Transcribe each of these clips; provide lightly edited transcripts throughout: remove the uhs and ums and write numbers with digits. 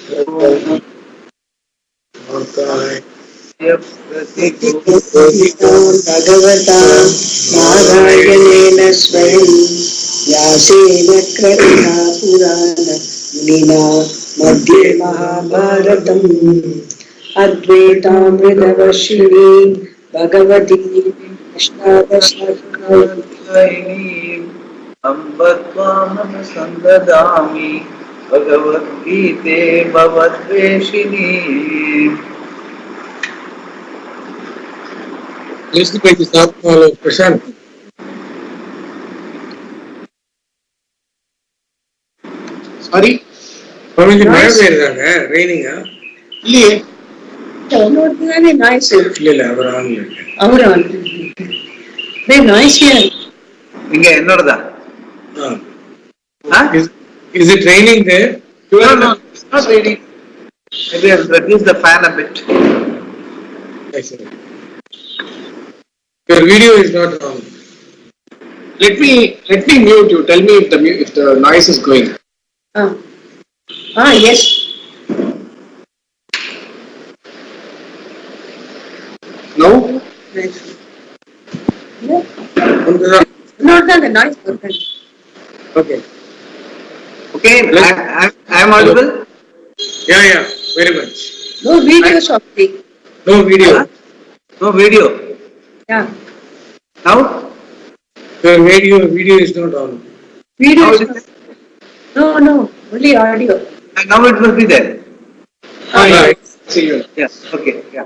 Bhagavatam Narayanena Swayam Vyasena Krita Purana Munina Madhya Mahabharatam Advaitamridavashini Bhagavati Krishnadasakhaini Ambatvam Sandadami Bhagavad Gita Bhavadveshini. Listen to this Atma of Prashant. Sorry? Raining, Yeah. Not very nice. Very nice here. Is it raining there? No, it's not raining. Maybe I'll reduce the fan a bit. Excellent. Your video is not on. Let me mute you. Tell me if the noise is going. Yes. No? No. Not the noise. Okay. Okay, I am audible? Yeah, very much. No video, Shakti. No video. No video. Yeah. Now? Your video is not on. Video is not. No, only audio. Now it must be there. Right. See you. Yes, okay, yeah.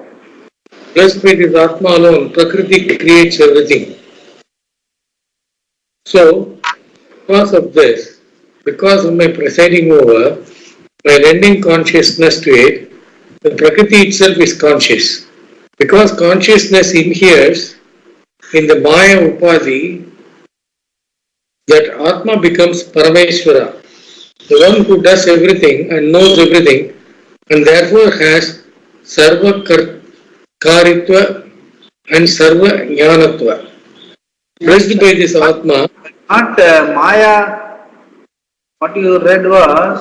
Blessed with his Atma alone, Prakriti creates everything. So, because of this, because of my presiding over, by lending consciousness to it, the Prakriti itself is conscious. Because consciousness inheres in the Maya Upadhi, that Atma becomes Parameshwara, the one who does everything and knows everything, and therefore has Sarva Karitva and Sarva Jnanatva. Blessed by this Atma. Not Maya, what you read was,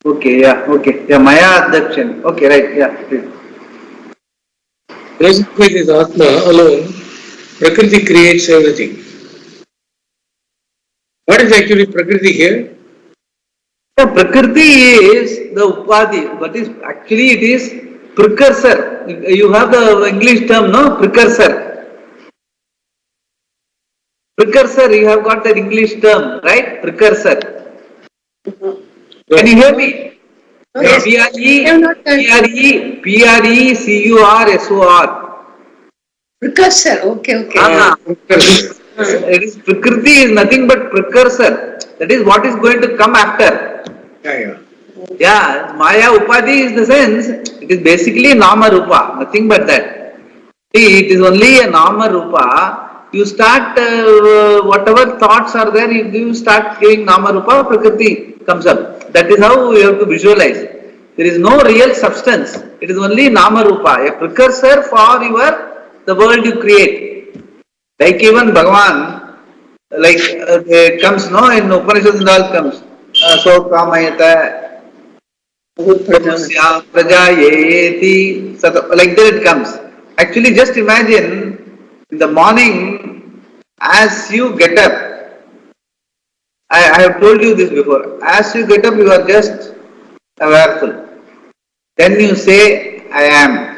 okay, Maya Addakshan. Okay, right, yeah. Blessed by this Atma alone, Prakriti creates everything. What is actually Prakriti here? Yeah, Prakriti is the Upadhi, but it is precursor. You have the English term, no? Precursor. Precursor, you have got that English term, right? Precursor. Can you hear me? Yes. Precursor. Precursor, okay. It is Prakriti is nothing but precursor. That is what is going to come after. Yeah, Maya Upadhi is the sense, it is basically Nama Rupa, nothing but that. See, it is only a Nama Rupa. You start, whatever thoughts are there, you start giving Nama Rupa, Prakriti comes up. That is how you have to visualize. There is no real substance. It is only Nama Rupa, a precursor for the world you create. Like even Bhagavan, it comes, no, in Upanishads and all comes. So Kamayata, Prajayeti, like that it comes. Actually, just imagine in the morning, as you get up, I have told you this before, as you get up, you are just awareful. Then you say, I am.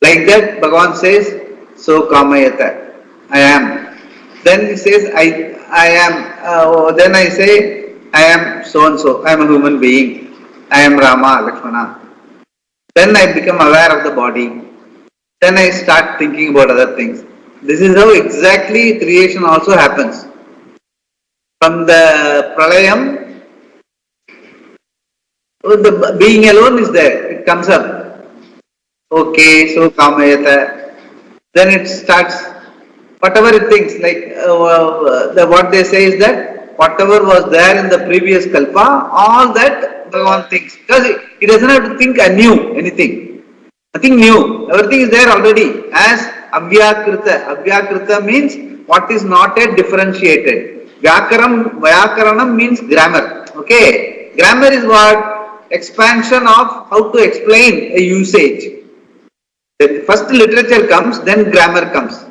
Like that, Bhagavan says, so Kamayata, I am. Then he says, I am. Then I say, I am so and so. I am a human being. I am Rama, Lakshmana. Then I become aware of the body. Then I start thinking about other things. This is how exactly creation also happens. From the Pralayam, the being alone is there. It comes up. Okay, so Kamayata. Then it starts, whatever it thinks, like what they say is that whatever was there in the previous kalpa, all that Bhagavan thinks. Because he doesn't have to think anew, anything. Nothing new. Everything is there already. As Avyakrita. Avyakrita means what is not yet differentiated. Vyakaranam means grammar. Okay. Grammar is what? Expansion of how to explain a usage. The first literature comes, then grammar comes.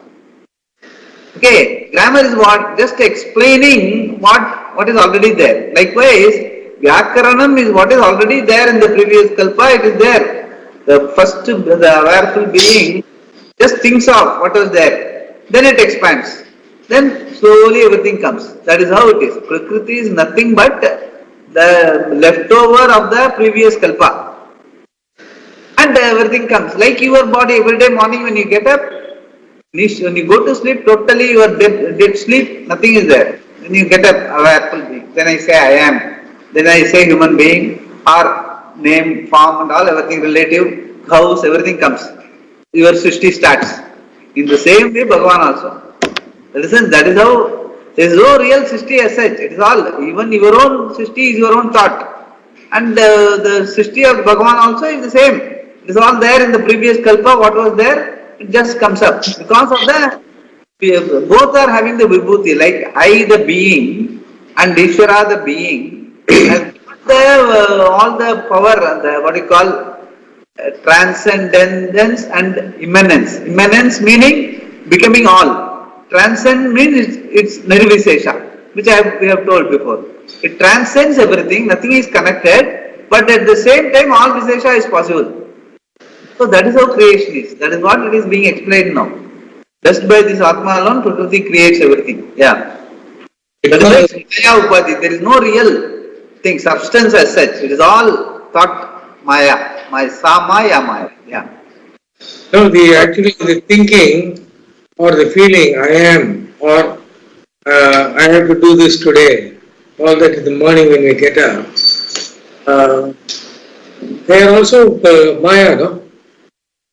Okay. Grammar is what? Just explaining what is already there. Likewise, Vyakaranam is what is already there in the previous kalpa, it is there. The first, the awareful being just thinks of what was there. Then it expands. Then slowly everything comes. That is how it is. Prakriti is nothing but the leftover of the previous kalpa. And everything comes. Like your body, every day morning when you get up, when you go to sleep, totally you are dead sleep, nothing is there. When you get up, awareful being. Then I say I am. Then I say human being, or name, form and all, everything relative, house, everything comes. Your Srishti starts. In the same way, Bhagavan also. Listen, that is how, there is no real Srishti as such. It is all, even your own Srishti is your own thought. And the Srishti of Bhagavan also is the same. It is all there in the previous kalpa, what was there, it just comes up. Because of the, both are having the vibhuti, like I the being and Ishvara the being, has all the power, what you call transcendence and immanence. Immanence meaning becoming all. Transcend means it's nirvishesha, which we have told before. It transcends everything, nothing is connected, but at the same time all vishesha is possible. So that is how creation is. That is what it is being explained now. Just by this Atma alone, Prakriti creates everything. Yeah. That is why Maya Upadhi. There is no real thing, substance as such. It is all thought Maya. Maya. Yeah. No, the thinking or the feeling I am, or I have to do this today, all that in the morning when we get up, they are also Maya, no?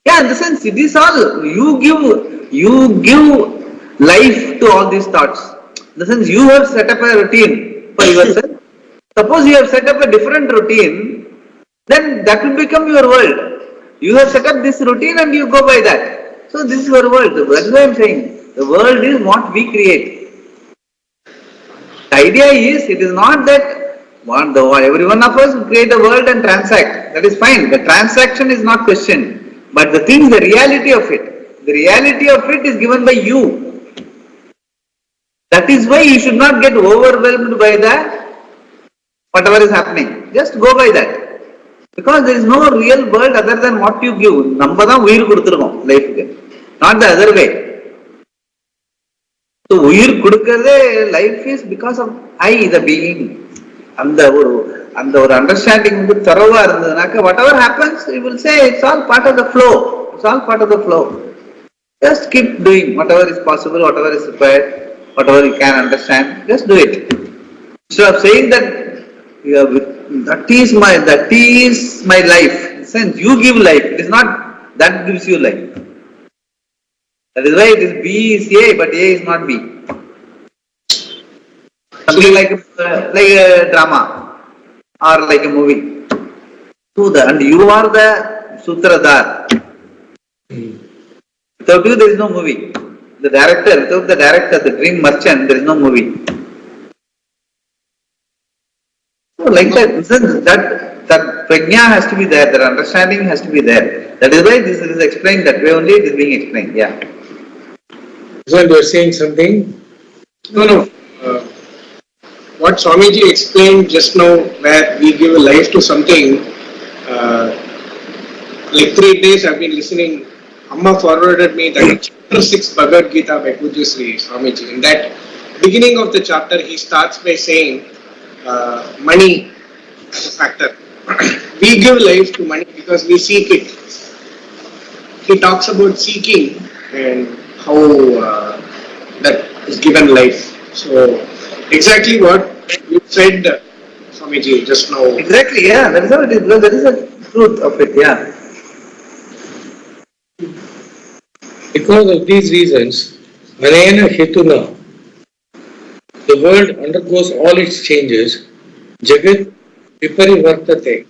Yeah, in the sense, it is all, you give life to all these thoughts. In the sense, you have set up a routine for yourself. Suppose you have set up a different routine, then that will become your world. You have set up this routine and you go by that. So this is your world. That is why I am saying, the world is what we create. The idea is, it is not that every one of us will create a world and transact. That is fine. The transaction is not questioned. But the thing is the reality of it. The reality of it is given by you. That is why you should not get overwhelmed by whatever is happening. Just go by that. Because there is no real world other than what you give. Nambadan uyir kuduthirukkom life ku. Not the other way. So uyir kudukradhe life is because of I, the being. And the understanding thoroughly irundadunaka, whatever happens, you will say it's all part of the flow. It's all part of the flow. Just keep doing whatever is possible, whatever is required, whatever you can understand. Just do it. Instead of saying that that is my life. In the sense, you give life. It is not that gives you life. That is why it is B is A, but A is not B. Something like a drama or like a movie. And you are the sutradhar. Without you, there is no movie. The director, without the director, the dream merchant, there is no movie. So like that prajna has to be there, that understanding has to be there. That is why this is explained that way only, it is being explained. Yeah. So you are saying something? No. What Swamiji explained just now, where we give a life to something, like 3 days I've been listening. Amma forwarded me that chapter 6 Bhagavad Gita by Pujya Sri Swamiji. In that beginning of the chapter, he starts by saying money as a factor. We give life to money because we seek it. He talks about seeking and how that is given life. So exactly what you said, Swamiji, just now. Exactly, yeah. That is how it is. That is the truth of it, yeah. Because of these reasons, Anayana Hetuna, the world undergoes all its changes. Jagat Viparivartate.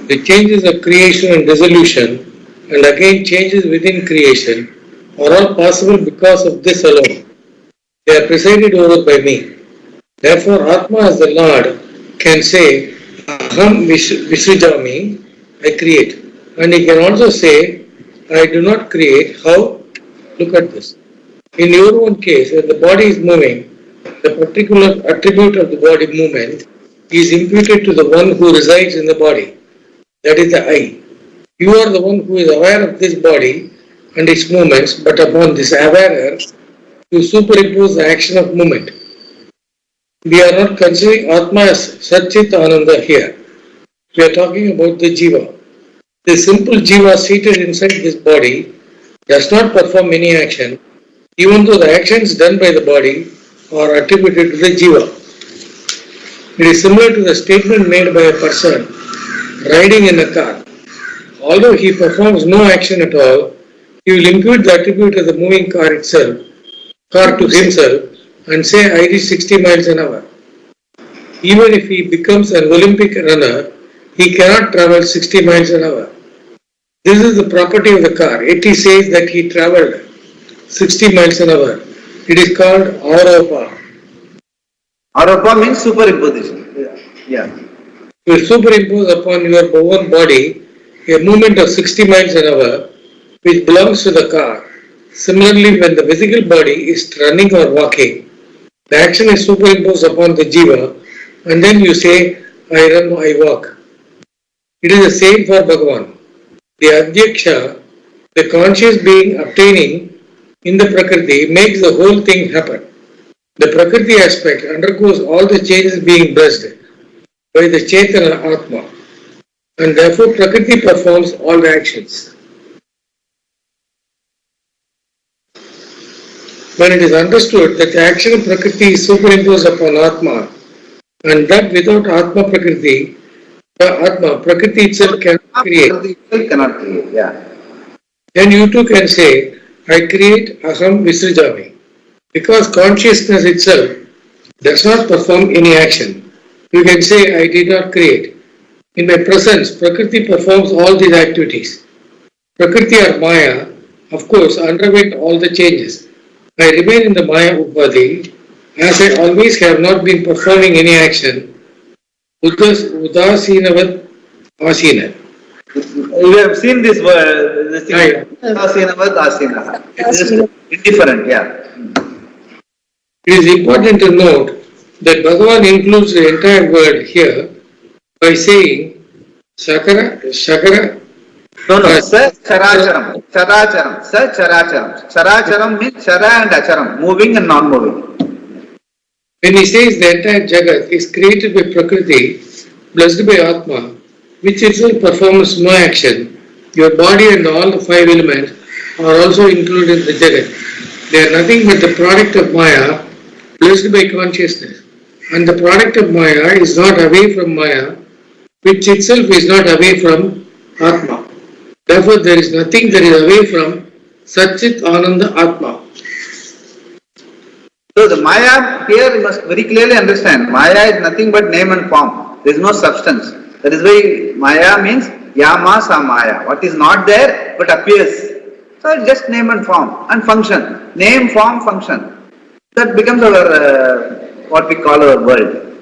The changes of creation and dissolution, and again changes within creation, are all possible because of this alone. They are presided over by me. Therefore, Atma as the Lord can say, Aham Visrijami, I create. And he can also say, I do not create. How? Look at this. In your own case, when the body is moving, the particular attribute of the body movement is imputed to the one who resides in the body. That is the I. You are the one who is aware of this body and its movements, but upon this awareness, you superimpose the action of movement. We are not considering Atma as Satchit Ananda here. We are talking about the Jiva. The simple Jiva seated inside this body does not perform any action, even though the actions done by the body are attributed to the Jiva. It is similar to the statement made by a person riding in a car. Although he performs no action at all, he will impute the attribute of the moving car to himself and say, I reach 60 miles an hour. Even if he becomes an Olympic runner, he cannot travel 60 miles an hour. This is the property of the car. Yet he says that he travelled 60 miles an hour. It is called Aropa. Aropa means superimposition. Yeah. You superimpose upon your own body a movement of 60 miles an hour which belongs to the car. Similarly, when the physical body is running or walking, the action is superimposed upon the Jiva, and then you say, I run, I walk. It is the same for Bhagavan. The Adhyaksha, the conscious being obtaining in the Prakriti, makes the whole thing happen. The Prakriti aspect undergoes all the changes being blessed by the Chaitanya Atma, and therefore Prakriti performs all the actions. When it is understood that the action of Prakriti is superimposed upon Atma, and that without Atma Prakriti, Prakriti itself cannot create. Prakriti itself cannot create, yeah. Then you too can say, I create Aham Visrijami. Because consciousness itself does not perform any action, you can say, I did not create. In my presence, Prakriti performs all these activities. Prakriti or Maya, of course, underwent all the changes. I remain in the Maya Upadhi, as I always have not been performing any action. Udasinavat Asina. You have seen this word, this thing. Udasinavat Asina. It is indifferent, yeah. It is important to note that Bhagavan includes the entire word here by saying Shakara. No, Sa Characharam. Characharam. Sa Characharam. Characharam means Chara and Acharam, moving and non-moving. When he says the entire Jagat is created by Prakriti, blessed by Atma, which itself performs no action, your body and all the five elements are also included in the Jagat. They are nothing but the product of Maya, blessed by consciousness. And the product of Maya is not away from Maya, which itself is not away from Atma. Therefore, there is nothing that is away from Satchit Ananda Atma. So the Maya here you must very clearly understand. Maya is nothing but name and form. There is no substance. That is why Maya means Yama Sa Maya. What is not there but appears. So it's just name and form and function. Name, form, function. That becomes our what we call our world.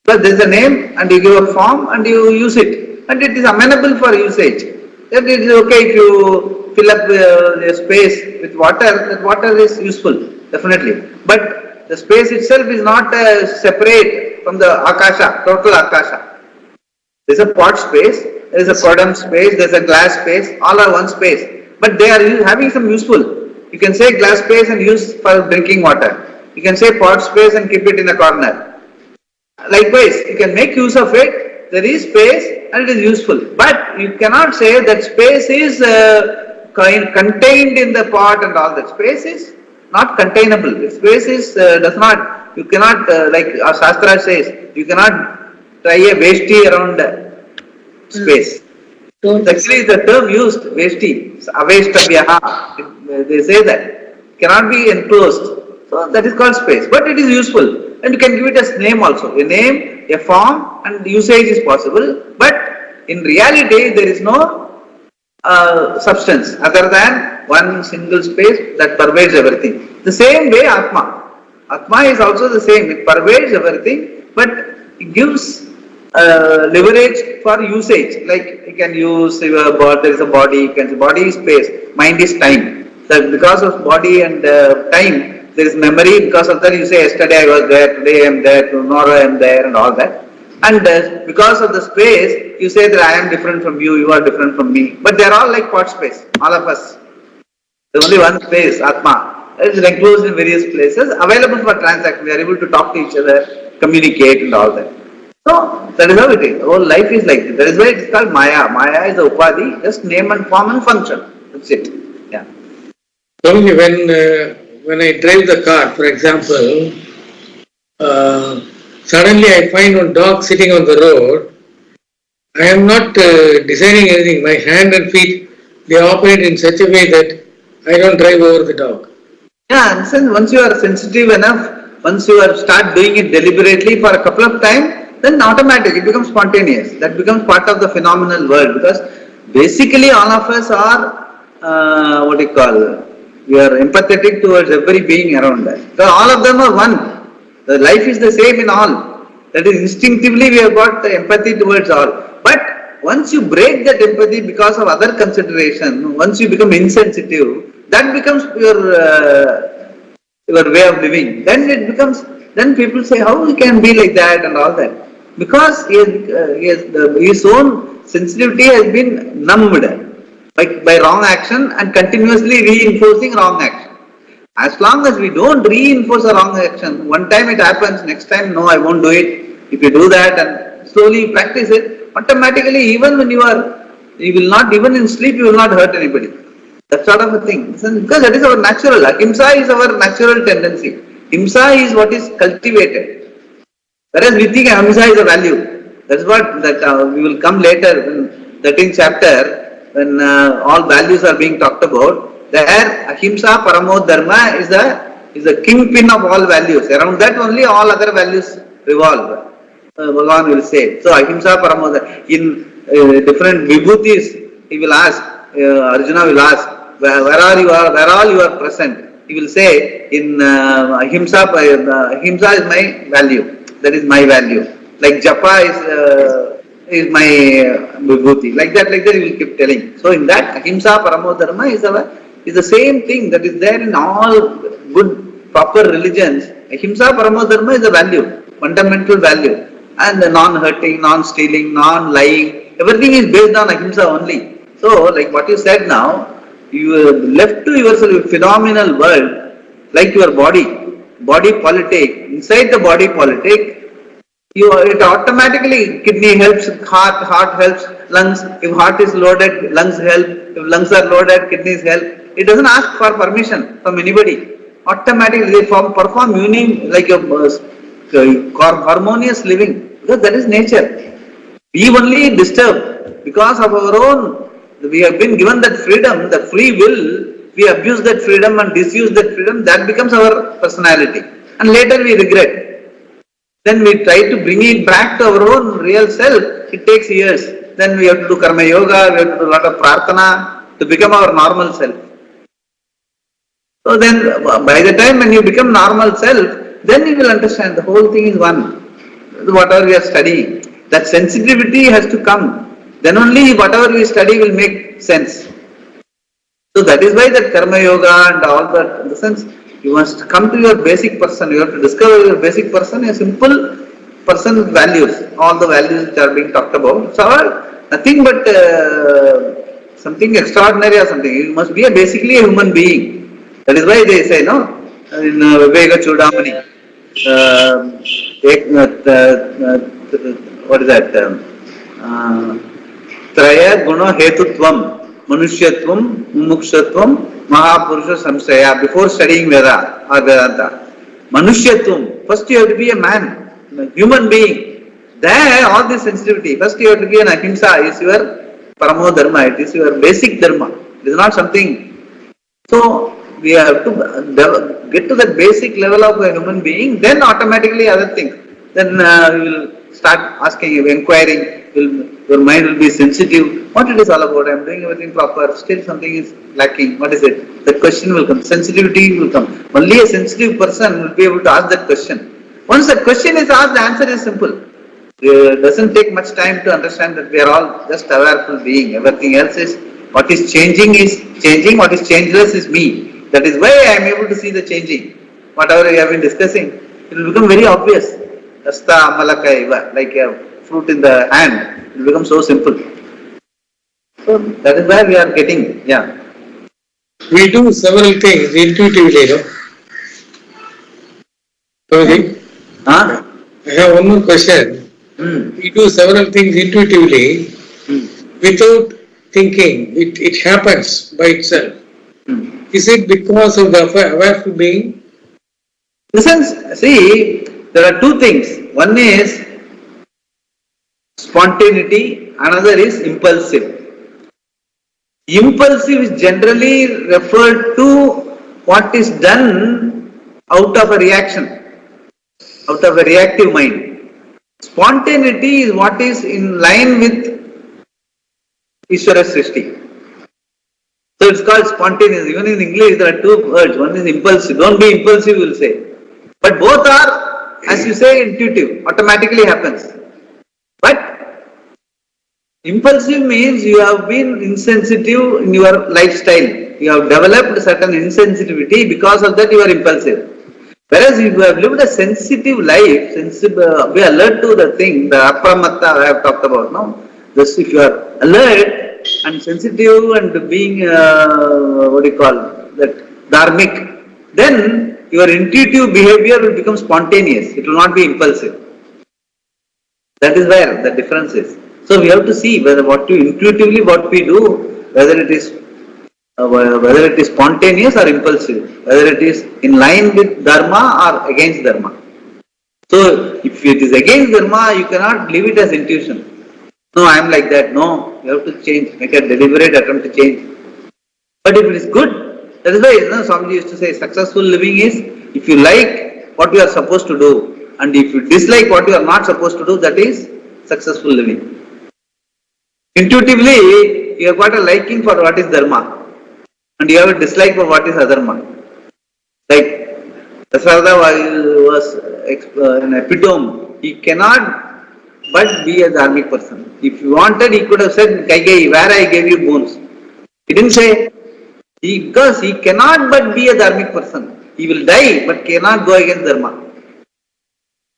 So there is a name and you give a form and you use it. And it is amenable for usage. Then it is okay if you fill up a space with water, that water is useful, definitely. But the space itself is not separate from the Akasha, total Akasha. There is a pot space, there is a podum space, there is a glass space, all are one space. But they are having some useful. You can say glass space and use for drinking water. You can say pot space and keep it in a corner. Likewise, you can make use of it. There is space and it is useful. But you cannot say that space is contained in the pot and all that. Space is not containable. Space is does not, you cannot, like our Shastra says, you cannot tie a veshti around space. Actually, the term used, veshti, aveshtabhyaha, they say that, cannot be enclosed. So that is called space. But it is useful. And you can give it as name also. A name, a form, and usage is possible. But in reality, there is no substance other than one single space that pervades everything. The same way Atma. Atma is also the same. It pervades everything, but it gives leverage for usage. Like you can use your body, there is a body, you can say body is space, mind is time. So because of body and time, there is memory. Because of that, you say yesterday I was there, today I am there, tomorrow I am there, and all that. And because of the space, you say that I am different from you, you are different from me. But they are all like pot space, all of us. There is only one space, Atma. It is enclosed in various places, available for transaction. We are able to talk to each other, communicate and all that. So, that is how it is. The whole life is like this. That is why it is called Maya. Maya is the Upadhi, just name and form and function. That's it. Yeah. Only when I drive the car, for example, suddenly I find one dog sitting on the road. I am not deciding anything. My hand and feet, they operate in such a way that I don't drive over the dog. Yeah, and since once you are sensitive enough, once you start doing it deliberately for a couple of times, then automatically it becomes spontaneous. That becomes part of the phenomenal world, because basically all of us are, we are empathetic towards every being around us. So all of them are one. The life is the same in all. That is, instinctively we have got the empathy towards all. But once you break that empathy because of other consideration, once you become insensitive, that becomes your way of living. Then people say, how he can be like that and all that. Because his own sensitivity has been numbed by wrong action and continuously reinforcing wrong action. As long as we don't reinforce a wrong action, one time it happens, next time no, I won't do it. If you do that and slowly practice it, automatically even when you will not, even in sleep you will not hurt anybody. That sort of a thing. Because that is our natural. Ahimsa is our natural tendency. Himsa is what is cultivated. Whereas we think ahimsa is a value. That's what we will come later in 13th chapter when all values are being talked about. There ahimsa paramo dharma is the kingpin of all values. Around that only all other values revolve. Bhagavan will say. So ahimsa paramo dharma. In different vibhutis he will ask, Arjuna will ask, where all you are present. He will say in ahimsa is my value. That is my value. Like japa is my vibhuti. Like that he will keep telling. So in that ahimsa paramo dharma is the same thing that is there in all good proper religions. Ahimsa paramo dharma is a value, fundamental value. And the non-hurting, non-stealing, non-lying, everything is based on ahimsa only. So like what you said now, you are left to yourself a phenomenal world, like your body politic. Inside the body politic, it automatically, kidney helps, heart helps, lungs. If heart is loaded, lungs help. If lungs are loaded, kidneys help. It doesn't ask for permission from anybody. Automatically they perform like a harmonious living, because that is nature. We only disturb because of our own. We have been given that freedom, that free will. We abuse that freedom and disuse that freedom. That becomes our personality, and later we regret. Then we try to bring it back to our own real self. It takes years. Then we have to do karma yoga, we have to do a lot of prarthana to become our normal self. So then by the time when you become normal self, then you will understand the whole thing is one. Whatever we are studying, that sensitivity has to come. Then only whatever we study will make sense. So that is why that karma yoga and all that, in the sense, you must come to your basic person. You have to discover your basic person, a simple person with values. All the values which are being talked about. So nothing but something extraordinary or something. You must be basically a human being. That is why they say, no, in Viveka Chudamani, what is that? Traya guna hetutvam, manushyatvam, mumukshatvam, mahapurusha samsaya. Before studying Veda or Vedanta, manushyatvam, first you have to be a man, a human being. There, all this sensitivity, first you have to be an ahimsa, is your paramo dharma, it is your basic dharma. It is not something. So, we have to get to that basic level of a human being, then automatically other things. Then we will start asking, inquiring, Your mind will be sensitive. What it is all about? I am doing everything proper. Still something is lacking. What is it? That question will come. Sensitivity will come. Only a sensitive person will be able to ask that question. Once that question is asked, the answer is simple. It doesn't take much time to understand that we are all just awareful being. Everything else is, what is changing, what is changeless is me. That is why I am able to see the changing. Whatever we have been discussing, it will become very obvious. Asta amalaka, like a fruit in the hand, it will become so simple. So that is where we are getting, yeah. We do several things intuitively, no? Huh? I have one more question. We do several things intuitively without thinking. It happens by itself. Is it because of the awareful being? Listen, see, there are two things. One is spontaneity, another is impulsive. Impulsive is generally referred to what is done out of a reaction, out of a reactive mind. Spontaneity is what is in line with Ishvara Srishti. So it's called spontaneous. Even in English there are two words. One is impulsive. Don't be impulsive, we'll say. But both are, as you say, intuitive. Automatically happens. But impulsive means you have been insensitive in your lifestyle. You have developed certain insensitivity. Because of that you are impulsive. Whereas if you have lived a sensitive life, be alert to the thing, the apramatta I have talked about now. Just if you are alert and sensitive and being, that dharmic, then your intuitive behavior will become spontaneous. It will not be impulsive. That is where the difference is. So we have to see whether what we do, whether it is spontaneous or impulsive, whether it is in line with dharma or against dharma. So if it is against dharma, you cannot leave it as intuition. No, I am like that. No, you have to change, make a deliberate attempt to change. But if it is good, that is why Swamiji used to say successful living is if you like what you are supposed to do and if you dislike what you are not supposed to do, that is successful living. Intuitively, you have got a liking for what is dharma. And you have a dislike for what is adharma. Like Dasarada was an epitome. He cannot but be a dharmic person. If he wanted, he could have said, Kaigeyi, where I gave you bones. He didn't say, because he cannot but be a dharmic person. He will die but cannot go against dharma.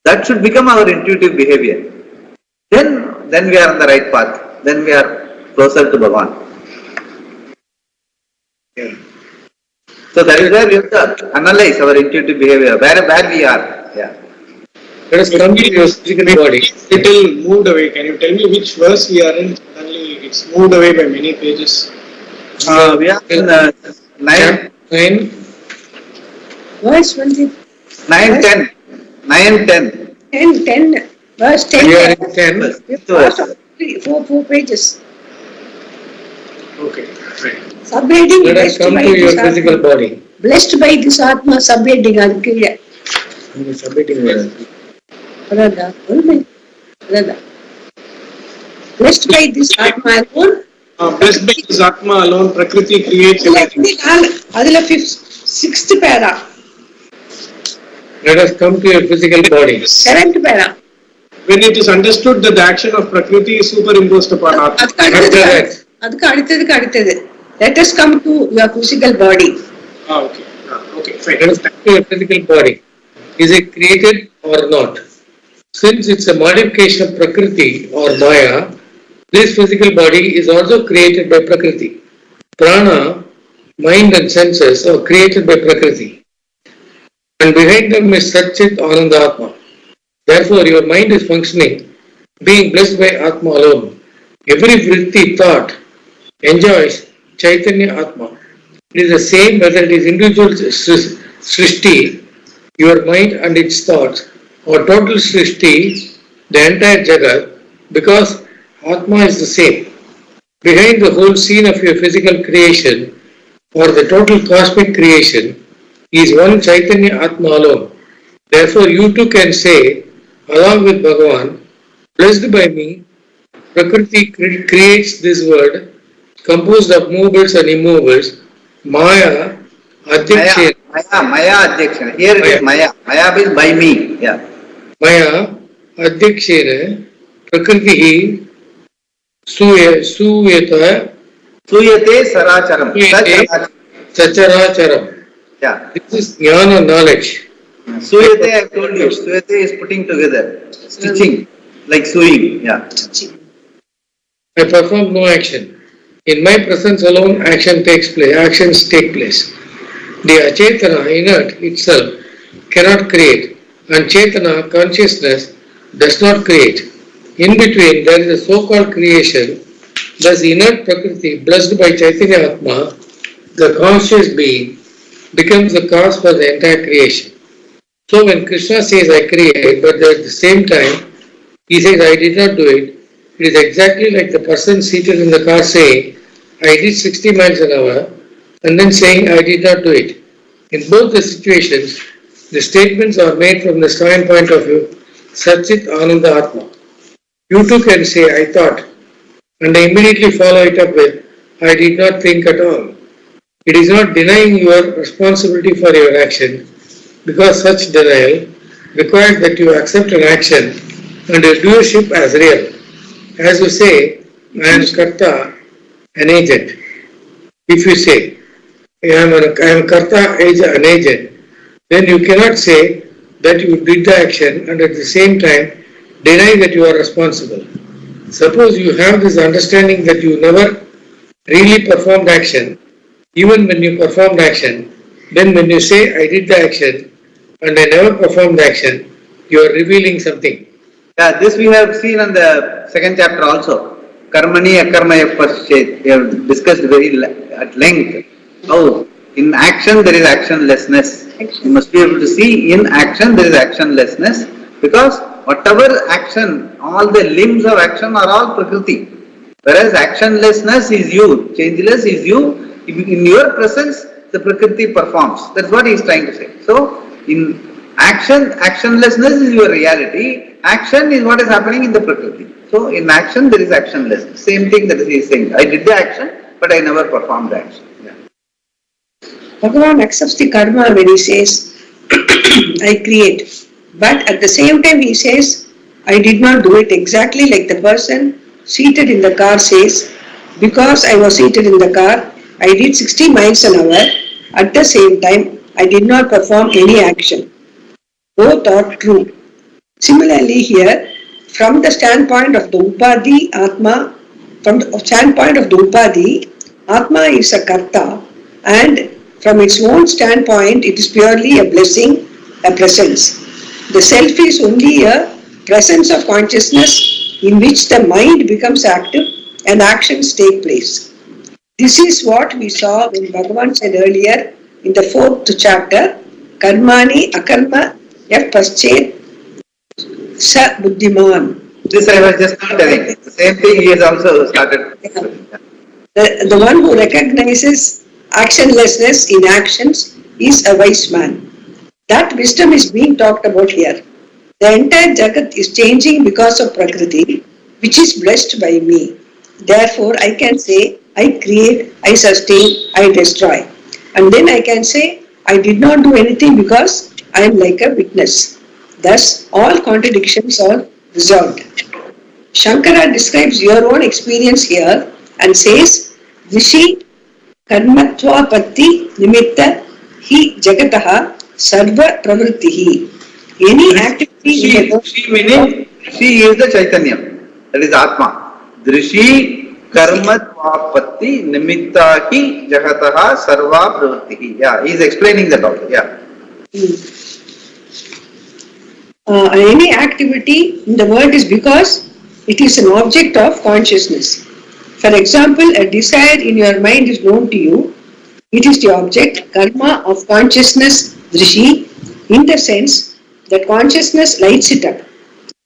That should become our intuitive behavior. Then we are on the right path. Then we are closer to Bhagavan. Yeah. So that is where we have to analyze our intuitive behavior, where we are. Yeah. Let us come to your physical body. Little moved away. Can you tell me which verse we are in? Suddenly it's moved away by many pages. We are in 9. Verse 20. 9, 10. 9, 10. 10. Verse 10. We are in 10. We've passed four pages. Okay, right. Subheading Let us blessed come by to your this physical Atma. body. Blessed by this Atma, subheading adukilla. Submitting word. Radha. Blessed by this Atma alone. Blessed by this Atma alone, Prakriti creates everything. Adila 6th para. Let us come to your physical body. 7th para. When it is understood that the action of Prakriti is superimposed upon Atma. Adukku aduthathu. Let us come to your physical body. Okay. Okay, fine. Let us come to your physical body. Is it created or not? Since it's a modification of Prakriti or Maya, this physical body is also created by Prakriti. Prana, mind and senses are created by Prakriti. And behind them is Satchit Ananda Atma. Therefore, your mind is functioning, being blessed by Atma alone. Every vritti, thought, enjoys Chaitanya Atma. It is the same whether it is individual Srishti, your mind and its thoughts, or total Srishti, the entire Jagat, because Atma is the same. Behind the whole scene of your physical creation, or the total cosmic creation, is one Chaitanya Atma alone. Therefore, you too can say, along with Bhagavan, blessed by me, Prakriti creates this world composed of movables and immovables. Maya, Adhyakshena. Maya Adhyakshana. Here it is Maya. Maya means by me. Yeah. Maya, Adhyakshena, Prakriti, Suyata, Suyate Saracharam. Sacharacharam. Yeah. This is jnana, knowledge. Suyate, I have told you. Suyate is putting together, stitching, like sewing. Yeah. I perform no action. In my presence alone, actions take place. The achetana, inert itself, cannot create, and chetana, consciousness, does not create. In between, there is a so-called creation. Thus, inert Prakriti, blessed by Chaitanya Atma, the conscious being, becomes the cause for the entire creation. So when Krishna says, I create, but at the same time, he says, I did not do it, it is exactly like the person seated in the car saying, I did 60 miles an hour, and then saying, I did not do it. In both the situations, the statements are made from the standpoint of Satchit Ananda Atma. You too can say, I thought, and immediately follow it up with, I did not think at all. It is not denying your responsibility for your action, because such denial requires that you accept an action and your doership as real. As you say, I am Karta, an agent. If you say, I am Karta, an agent, then you cannot say that you did the action and at the same time deny that you are responsible. Suppose you have this understanding that you never really performed action, even when you performed action, then when you say, I did the action and I never performed the action, you are revealing something. Yeah, this we have seen in the second chapter also. Karmani akarmaya paschet. We have discussed very at length how in action there is actionlessness. You must be able to see in action there is actionlessness, because whatever action, all the limbs of action are all Prakriti. Whereas actionlessness is you, changeless is you. In your presence, the Prakriti performs. That's what he is trying to say. So, in action, actionlessness is your reality. Action is what is happening in the Prakriti. So, in action, there is actionlessness. Same thing that he is saying. I did the action, but I never performed the action. Yeah. Bhagavan accepts the karma when he says, I create. But at the same time he says, I did not do it exactly like the person seated in the car says, because I was seated in the car, I did 60 miles an hour. At the same time, I did not perform any action. Both are true. Similarly here, from the standpoint of the Upadhi, Atma, from the standpoint of the Upadhi, Atma is a Karta, and from its own standpoint, it is purely a blessing, a presence. The self is only a presence of consciousness in which the mind becomes active and actions take place. This is what we saw when Bhagavan said earlier in the 4th chapter, Karmani akarma yah paschet sa buddhiman. This I was just telling. The same thing he has also started. The one who recognizes actionlessness in actions is a wise man. That wisdom is being talked about here. The entire Jagat is changing because of Prakriti, which is blessed by me. Therefore, I can say, I create, I sustain, I destroy. And then I can say, I did not do anything because I am like a witness. Thus, all contradictions are resolved. Shankara describes your own experience here and says, Rishi karmatva patti nimitta hi jagataha sarva pravrittihi. Any activity in the She meaning, she is the Chaitanya. That is Atma. Drishi karmatvapatti nimittahi jagataha sarva pravrittihi. Yeah, he is explaining that also. Yeah. Any activity in the world is because it is an object of consciousness. For example, a desire in your mind is known to you. It is the object, karma of consciousness, drishi, in the sense that consciousness lights it up.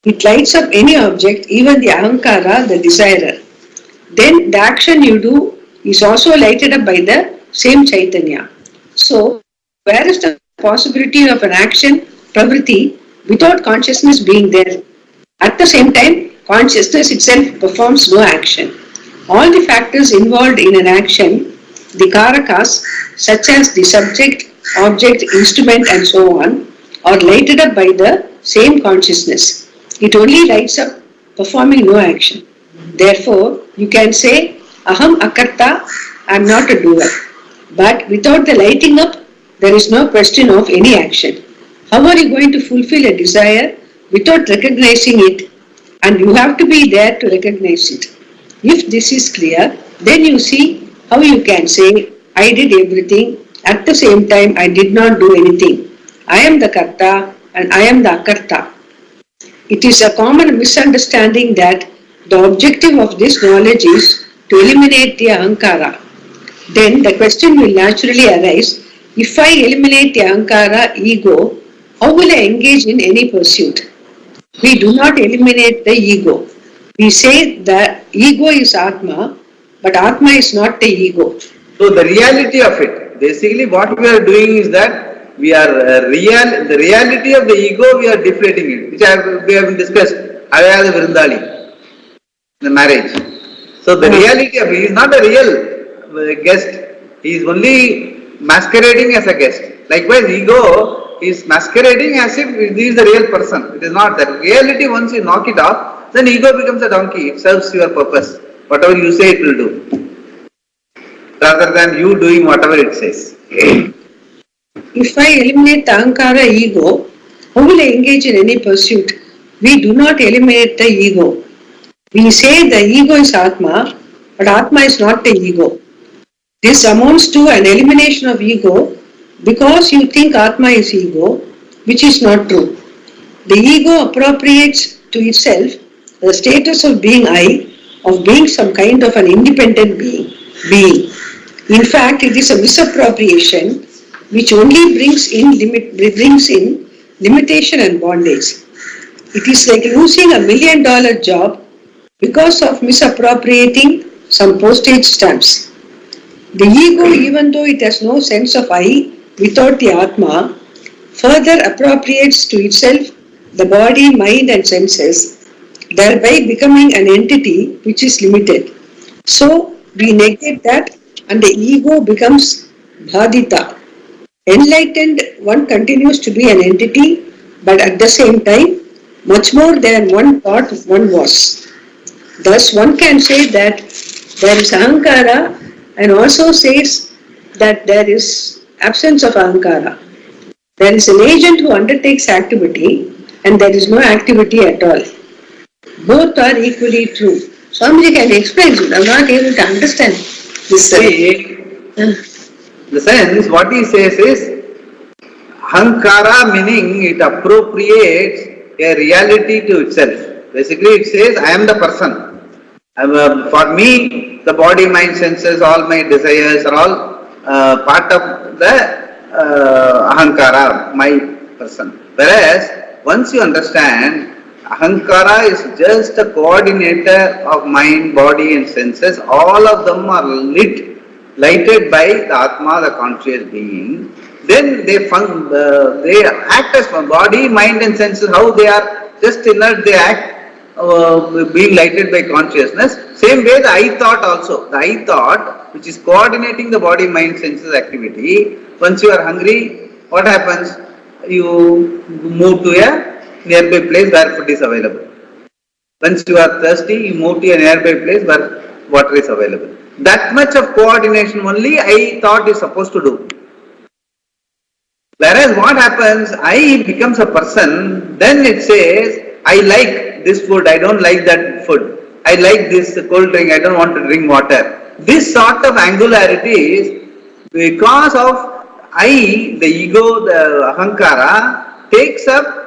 It lights up any object, even the ahankara, the desirer. Then the action you do is also lighted up by the same Chaitanya. So, where is the possibility of an action, pravriti, without consciousness being there? At the same time, consciousness itself performs no action. All the factors involved in an action, the karakas, such as the subject, object, instrument and so on, are lighted up by the same consciousness. It only lights up performing no action. Therefore, you can say, Aham Akarta, I am not a doer. But without the lighting up, there is no question of any action. How are you going to fulfill a desire without recognizing it? And you have to be there to recognize it. If this is clear, then you see how you can say, I did everything, at the same time I did not do anything. I am the Karta and I am the Akarta. It is a common misunderstanding that the objective of this knowledge is to eliminate the Ahankara. Then the question will naturally arise, if I eliminate the Ahankara, ego, how will I engage in any pursuit? We do not eliminate the ego. We say that ego is Atma, but Atma is not the ego. So the reality of it, basically what we are doing is that we are the reality of the ego, we are deflating it, which we have discussed, Avaya Virindali, the marriage. So the reality of it, he is not a real guest, he is only masquerading as a guest. Likewise, ego is masquerading as if he is the real person. It is not that. Reality, once you knock it off, then ego becomes a donkey, it serves your purpose. Whatever you say, it will do, rather than you doing whatever it says. If I eliminate the Ahankara ego, how will I engage in any pursuit? We do not eliminate the ego. We say the ego is Atma, but Atma is not the ego. This amounts to an elimination of ego because you think Atma is ego, which is not true. The ego appropriates to itself the status of being I, of being some kind of an independent being. In fact, it is a misappropriation which only brings in limitation and bondage. It is like losing $1 million job because of misappropriating some postage stamps. The ego, even though it has no sense of I without the Atma, further appropriates to itself the body, mind and senses, thereby becoming an entity which is limited. So we negate that and the ego becomes bhadita. Enlightened one continues to be an entity, but at the same time, much more than one thought one was. Thus one can say that there is Ahankara and also says that there is absence of Ahankara. There is an agent who undertakes activity and there is no activity at all. Both are equally true. Swamiji can explain it. I am not able to understand this. The sense, what he says is, Ahankara meaning it appropriates a reality to itself. Basically it says, I am the person. For me, the body, mind, senses, all my desires are all part of the Ahankara, my person. Whereas, once you understand, Ahankara is just a coordinator of mind, body and senses. All of them are lighted by the Atma, the conscious being. Then they act as one. Body, mind and senses, how they are just inert, they act being lighted by consciousness. Same way the I thought also. The I thought, which is coordinating the body, mind, senses activity. Once you are hungry, what happens? You move to a nearby place where food is available. Once you are thirsty, you move to a nearby place where water is available. That much of coordination only I thought is supposed to do. Whereas what happens, I becomes a person, then it says, I like this food, I don't like that food. I like this cold drink, I don't want to drink water. This sort of angularity is because of I, the ego, the Ahankara, takes up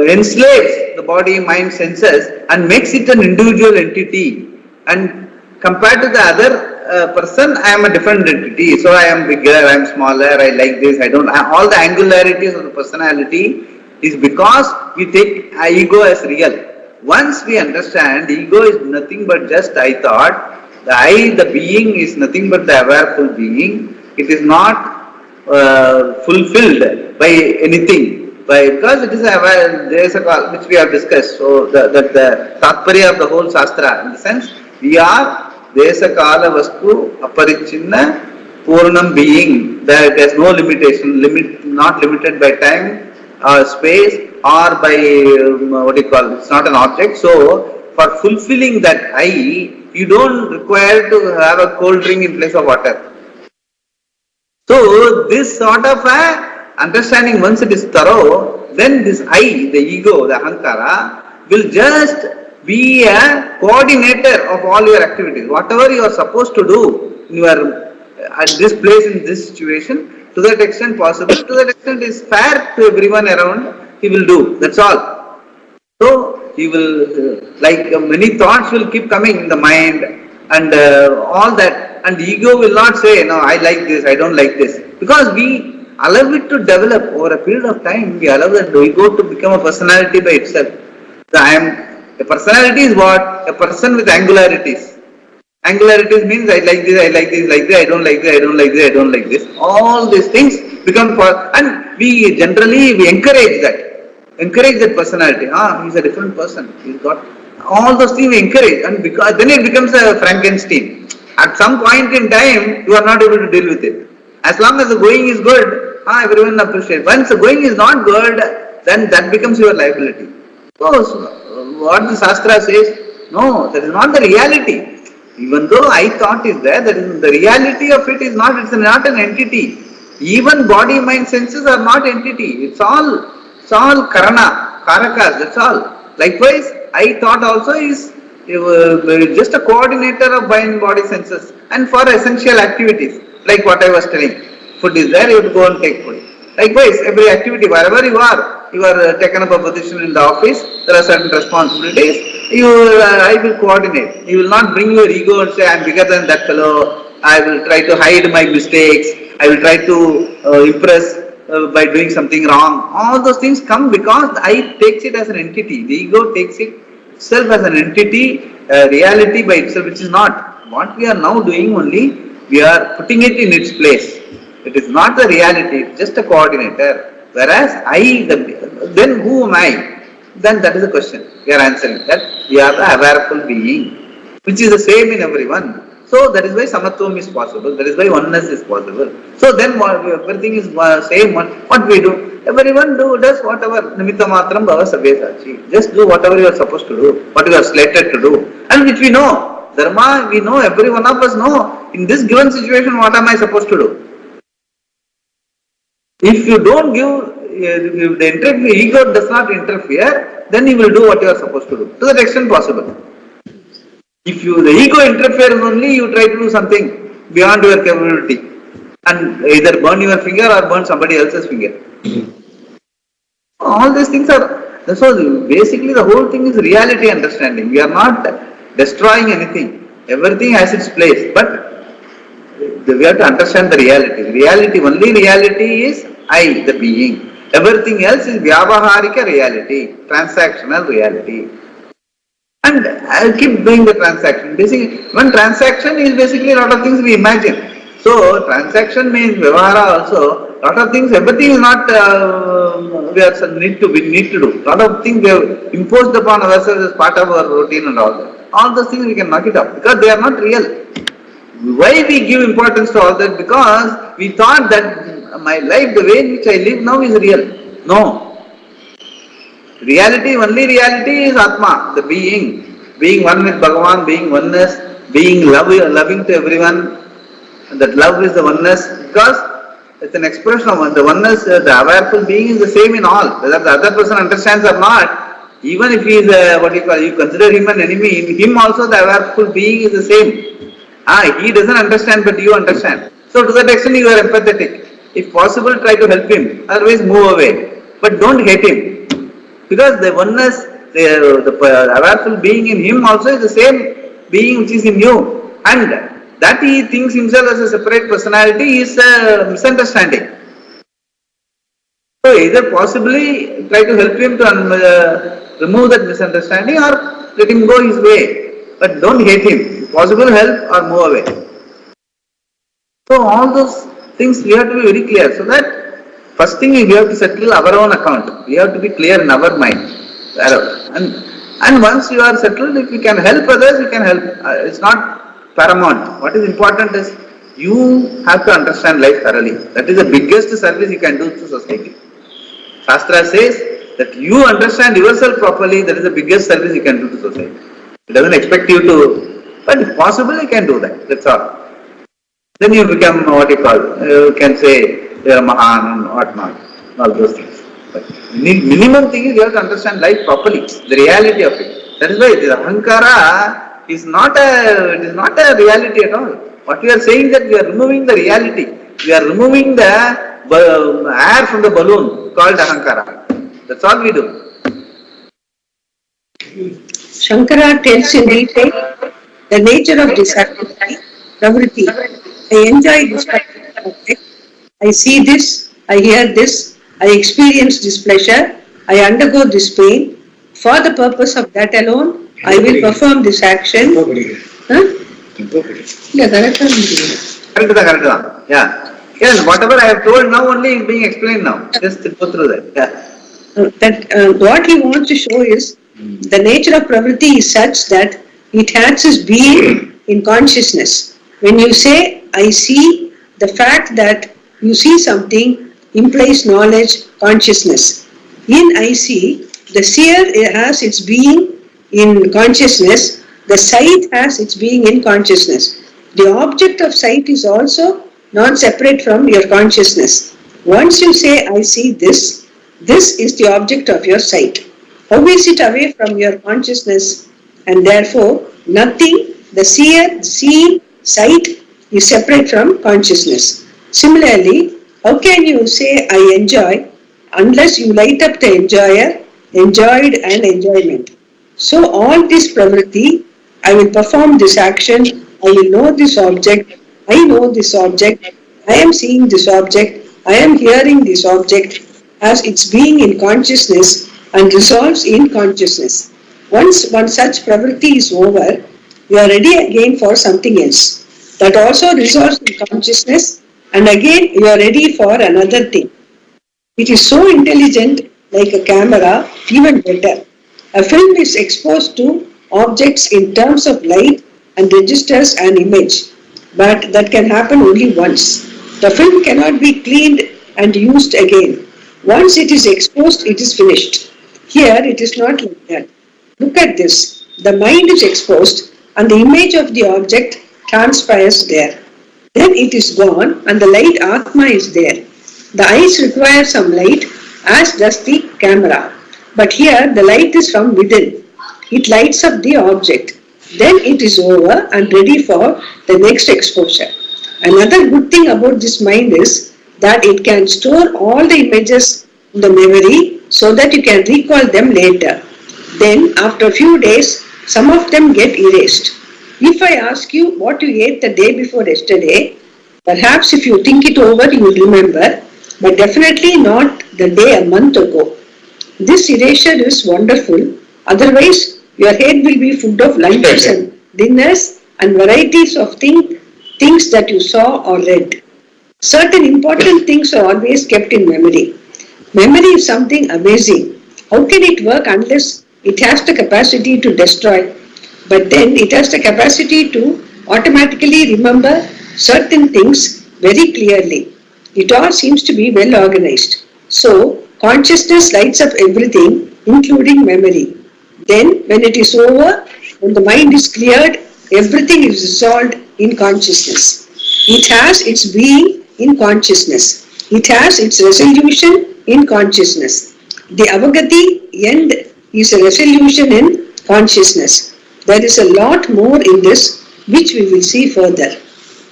enslaves the body, mind, senses and makes it an individual entity. And compared to the other person, I am a different entity. So I am bigger, I am smaller, I like this, I don't. All the angularities of the personality is because we take ego as real. Once we understand ego is nothing but just I thought, the I, the being is nothing but the awareful being. It is not fulfilled by anything. because it is there is a call which we have discussed. So the tatparya of the whole shastra, in the sense, we are desa kala vastu aparichinna purnam being. There is no limitation, not limited by time, space, or by what do you call it? It's not an object. So for fulfilling that I, you don't require to have a cold drink in place of water. So this sort of a understanding, once it is thorough, then this I, the ego, the ahankara, will just be a coordinator of all your activities. Whatever you are supposed to do in your at this place, in this situation, to that extent possible, to that extent is fair to everyone around, he will do. That's all. So he will, many thoughts will keep coming in the mind, and all that. And the ego will not say, no, I like this, I don't like this. Because we allow it to develop over a period of time. We allow that ego to become a personality by itself. A personality is what? A person with angularities. Angularities means I like this, I like this, like this, I don't like this, I don't like this, I don't like this. All these things become, and we generally encourage that. Encourage that personality. He's a different person. He's got all those things we encourage, and because then it becomes a Frankenstein. At some point in time, you are not able to deal with it. As long as the going is good, everyone appreciates. Once the going is not good, then that becomes your liability. So what the Shastra says, no, that is not the reality. Even though I thought is there, that is the reality of it is not, it's not an entity. Even body, mind, senses are not entity. It's all karana, karakas, that's all. Likewise, I thought also is just a coordinator of mind, body, senses, and for essential activities, like what I was telling. Food is there, you have to go and take food. Likewise, every activity, wherever you are taken up a position in the office, there are certain responsibilities, I will coordinate. You will not bring your ego and say, I am bigger than that fellow, I will try to hide my mistakes, I will try to impress by doing something wrong. All those things come because I takes it as an entity. The ego takes it itself as an entity, reality by itself, which is not. What we are now doing only, we are putting it in its place. It is not the reality, it's just a coordinator. Whereas then who am I? Then that is the question. We are answering that we are the awareful being, which is the same in everyone. So that is why samatvam is possible, that is why oneness is possible. So then everything is same. What we do? Everyone does whatever, nimitta matram bhava sabyasachi. Just do whatever you are supposed to do, what you are slated to do. And which we know, dharma, we know, every one of us know, in this given situation, what am I supposed to do? If you don't give, if the ego does not interfere, then you will do what you are supposed to do, to that extent possible. If the ego interferes only, you try to do something beyond your capability, and either burn your finger or burn somebody else's finger. All these things are, so basically the whole thing is reality understanding. We are not destroying anything. Everything has its place, but we have to understand the reality. Only reality is I, the being. Everything else is vyavaharika reality, transactional reality. And I'll keep doing the transaction. Basically, one transaction is basically a lot of things we imagine. So, transaction means vyavahara also. Lot of things, everything is not we need to do. Lot of things we have imposed upon ourselves as part of our routine and all that. All those things we can knock it off because they are not real. Why we give importance to all that? Because we thought that my life, the way in which I live now is real. No. Only reality is Atma, the being one with Bhagavan, being oneness, being loving to everyone. And that love is the oneness because it's an expression of the oneness. The awareful being is the same in all. Whether the other person understands or not, even if he is you consider him an enemy, in him also the awareful being is the same. He doesn't understand, but you understand. So to that extent you are empathetic. If possible, try to help him. Otherwise, move away. But don't hate him. Because the oneness, the awareful being in him also is the same being which is in you. And that he thinks himself as a separate personality is a misunderstanding. So either possibly try to help him to remove that misunderstanding or let him go his way. But don't hate him. If possible, help or move away. So all those things we have to be very clear so that first thing we have to settle our own account. We have to be clear in our mind. And once you are settled, if you can help others, you can help. It's not paramount. What is important is you have to understand life thoroughly. That is the biggest service you can do to society. Shastra says that you understand yourself properly, that is the biggest service you can do to society. It doesn't expect you to, but if possible you can do that, that's all. Then you become what you call, you can say you are Mahan and whatnot, all those things. But minimum thing is you have to understand life properly, the reality of it. That is why the Ahankara is not a reality at all. What we are saying is that we are removing the reality. We are removing the air from the balloon called Ahankara. That's all we do. Shankara tells in detail the nature of desire, pravritti. I enjoy this object. I see this, I hear this, I experience this pleasure, I undergo this pain. For the purpose of that alone, I will perform this action. Yeah, correct. Yeah. Yes, whatever I have told now only is being explained now. Just go through that. Yeah. What he wants to show is the nature of pravritti is such that it has its being in consciousness. When you say, I see, the fact that you see something implies knowledge, consciousness. In I see, the seer has its being in consciousness, the sight has its being in consciousness. The object of sight is also not separate from your consciousness. Once you say, I see this, this is the object of your sight. How is it away from your consciousness? And therefore, nothing, the seer, seeing, sight is separate from consciousness. Similarly, how can you say, I enjoy, unless you light up the enjoyer, enjoyed and enjoyment? So all this pravritti, I will perform this action, I will know this object, I know this object, I am seeing this object, I am hearing this object, as its being in consciousness and resolves in consciousness. Once one such pravritti is over, you are ready again for something else. That also resolves in consciousness, and again you are ready for another thing. It is so intelligent, like a camera, even better. A film is exposed to objects in terms of light and registers an image, but that can happen only once. The film cannot be cleaned and used again. Once it is exposed, it is finished. Here it is not like that. Look at this. The mind is exposed and the image of the object transpires there. Then it is gone and the light Atma is there. The eyes require some light, as does the camera. But here the light is from within. It lights up the object. Then it is over and ready for the next exposure. Another good thing about this mind is that it can store all the images in the memory so that you can recall them later. Then after a few days, some of them get erased. If I ask you what you ate the day before yesterday, perhaps if you think it over you will remember, but definitely not the day a month ago. This erasure is wonderful, otherwise your head will be full of lunches and dinners and varieties of things that you saw or read. Certain important things are always kept in memory. Memory is something amazing. How can it work unless it has the capacity to destroy? But then it has the capacity to automatically remember certain things very clearly. It all seems to be well organized. So, consciousness lights up everything, including memory. Then, when it is over, when the mind is cleared, everything is resolved in consciousness. It has its being in consciousness. It has its resolution in consciousness. The avagati end is a resolution in consciousness. There is a lot more in this, which we will see further.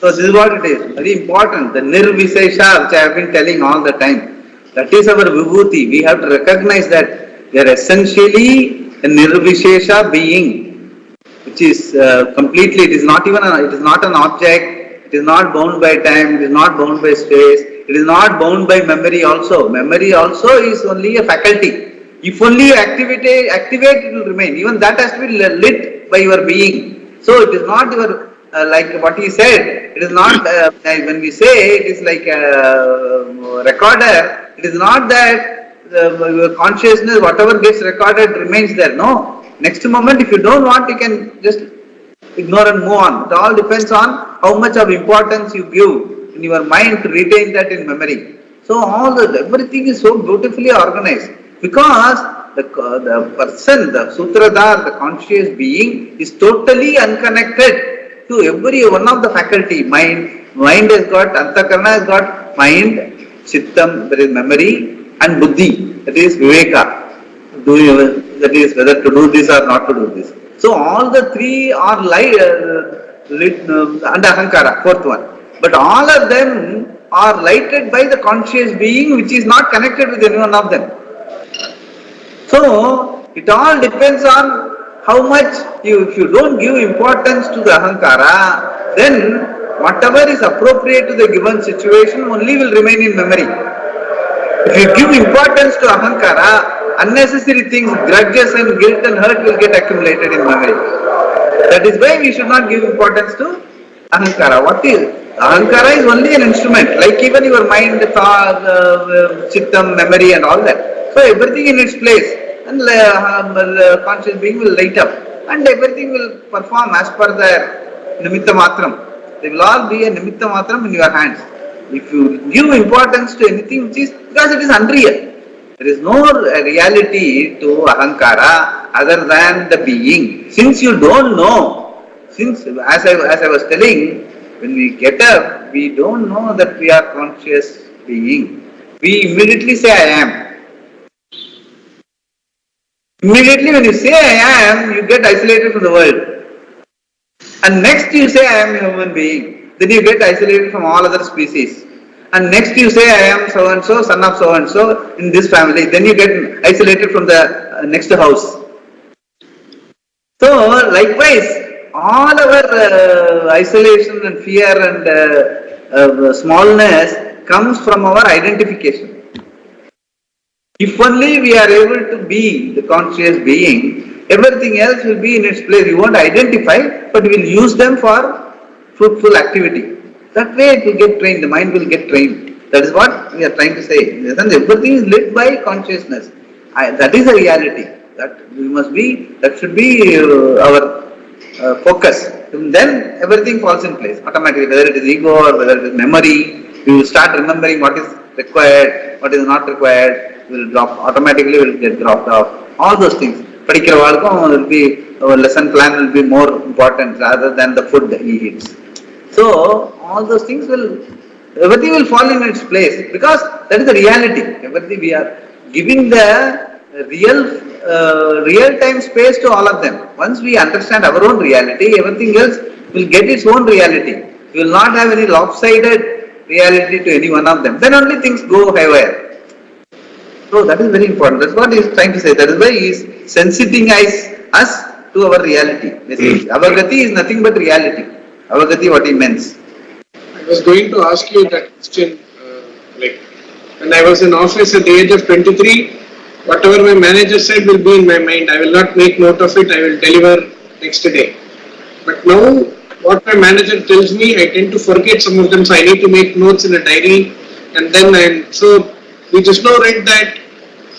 So this is what it is, very important, the nirvisesha which I have been telling all the time. That is our vibhuti. We have to recognize that we are essentially a nirvisesha being, which is completely, it is not an object, it is not bound by time, it is not bound by space, it is not bound by memory also. Memory also is only a faculty. If only you activate, it will remain. Even that has to be lit by your being. So it is not your like what he said, it is not, when we say it is like a recorder, it is not that your consciousness, whatever gets recorded remains there. No. Next moment, if you don't want, you can just ignore and move on. It all depends on how much of importance you give in your mind to retain that in memory. So everything is so beautifully organized because the person, the sutradhar, the conscious being is totally unconnected to every one of the faculty. Mind has got, antakarana has got mind, chittam, there is memory, and buddhi, that is viveka. That is whether to do this or not to do this. So all the three are and ahankara, fourth one. But all of them are lighted by the conscious being which is not connected with any one of them. So it all depends on how much if you don't give importance to the ahankara, then whatever is appropriate to the given situation only will remain in memory. If you give importance to ahankara, unnecessary things, grudges and guilt and hurt will get accumulated in memory. That is why we should not give importance to ahankara. What is? Ahankara is only an instrument, like even your mind, thought, chittam, memory and all that. So everything in its place and conscious being will light up and everything will perform as per their nimitta matram. They will all be a nimitta matram in your hands. If you give importance to anything which is, because it is unreal. There is no reality to ahankara other than the being. Since you don't know, since as I was telling, when we get up, we don't know that we are conscious being. We immediately say I am. Immediately when you say I am, you get isolated from the world. And next you say I am a human being. Then you get isolated from all other species. And next you say I am so and so, son of so and so in this family. Then you get isolated from the next house. So likewise, all our isolation and fear and smallness comes from our identification. If only we are able to be the conscious being, everything else will be in its place. We won't identify, but we will use them for fruitful activity. That way it will get trained, the mind will get trained. That is what we are trying to say. In the sense, everything is lit by consciousness. That is a reality. That we must be, that should be our focus. And then everything falls in place automatically, whether it is ego or whether it is memory. We will start remembering what is required, what is not required. Will drop, automatically will get dropped off. All those things. Padikiravalkum will be, our lesson plan will be more important rather than the food he eats. So all those things everything will fall in its place because that is the reality. Everything we are giving the real time space to all of them. Once we understand our own reality, everything else will get its own reality. We will not have any lopsided reality to any one of them. Then only things go haywire. So that is very important. That's what he is trying to say. That is why he is sensitizing us to our reality. Avagati is nothing but reality. Avagati, what he means. I was going to ask you that question. Like when I was in office at the age of 23, whatever my manager said will be in my mind. I will not make note of it. I will deliver next day. But now, what my manager tells me, I tend to forget some of them. So I need to make notes in a diary, and then so we just now read that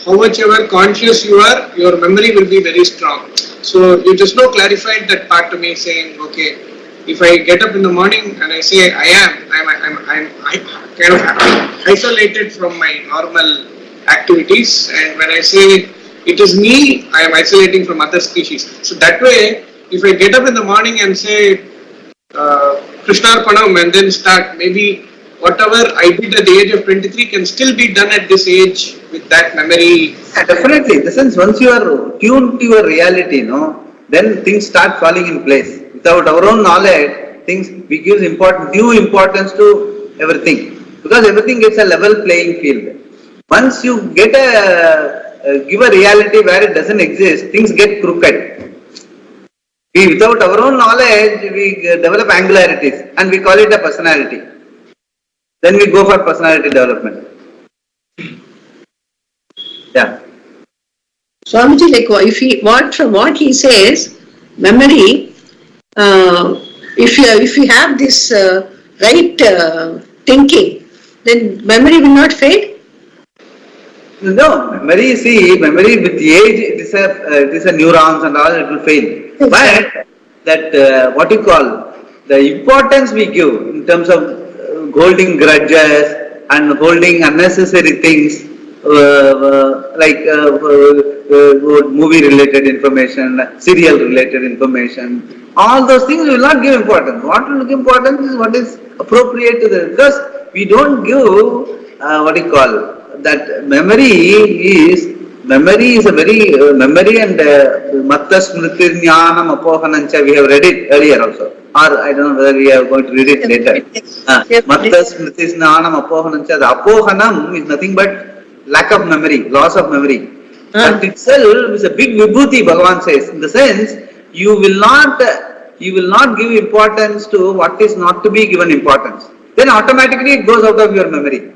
how much ever conscious you are, your memory will be very strong. So you just now clarified that part to me, saying, okay, if I get up in the morning and I say I'm kind of isolated from my normal activities, and when I say it is me, I am isolating from other species. So that way, if I get up in the morning and say Krishnarpanam and then start, maybe whatever I did at the age of 23 can still be done at this age with that memory. Yeah, definitely. In the sense, once you are tuned to your reality, then things start falling in place. Without our own knowledge, we give due importance to everything. Because everything gets a level playing field. Once you get give a reality where it doesn't exist, things get crooked. Without our own knowledge, we develop angularities and we call it a personality. Then we go for personality development. Yeah. Swamiji, like from what he says, memory if you have this right thinking, then memory will not fade. No, memory with age, it is a neurons and all, it will fail. But that, what you call, the importance we give in terms of holding grudges and holding unnecessary things, movie related information, serial related information, all those things will not give importance. What will give importance is what is appropriate to the, because we don't give, that memory is a very, memory and matta smriti jnanam apohanancha, we have read it earlier also, or I don't know whether we are going to read it later. Matta smriti jnanam apohanancha, the apohanam is nothing but lack of memory, loss of memory. That itself is a big vibhuti, Bhagavan says, in the sense, you will not give importance to what is not to be given importance. Then automatically it goes out of your memory.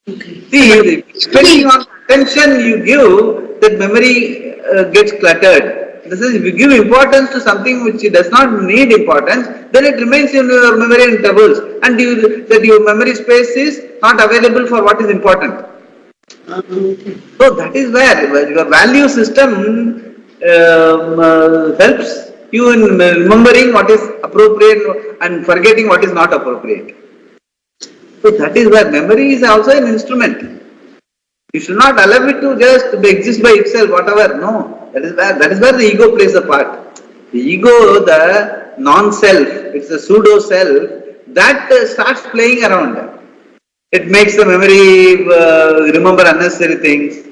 Okay. See, depending on attention you give, that memory gets cluttered. This is, if you give importance to something which does not need importance, then it remains in your memory and troubles, and that your memory space is not available for what is important. Okay. So that is where your value system helps you in remembering what is appropriate and forgetting what is not appropriate. So that is where memory is also an instrument. You should not allow it to just exist by itself, whatever. No, that is where the ego plays a part. The ego, the non-self, it's the pseudo-self, that starts playing around. It makes the memory remember unnecessary things.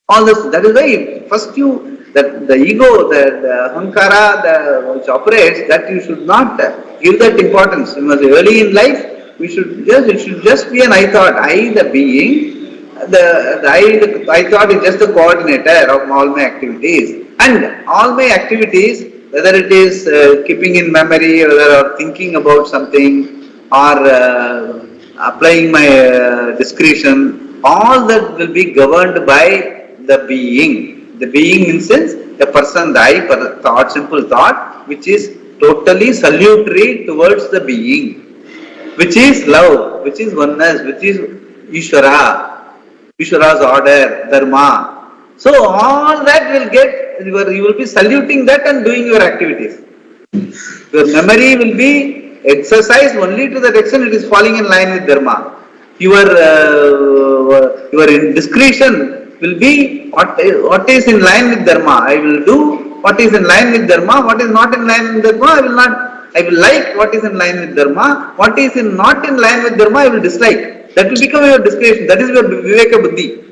All this. That is why first the ego, the ahankara, which operates, that you should not give that importance. You must early in life. It should just be an I thought. I, the being, the I thought is just the coordinator of all my activities. And all my activities, whether it is keeping in memory, or thinking about something, or applying my discretion, all that will be governed by the being. The being in sense, the person, the I, thought, simple thought, which is totally salutary towards the being, which is love, which is oneness, which is Ishvara's order, dharma. So all that will get, you will be saluting that and doing your activities. Your memory will be exercised only to that extent it is falling in line with dharma. Your discretion will be what is in line with dharma. I will do what is in line with dharma. What is not in line with dharma, I will not. I will like what is in line with dharma. What is not in line with dharma, I will dislike. That will become your discretion. That is your viveka buddhi.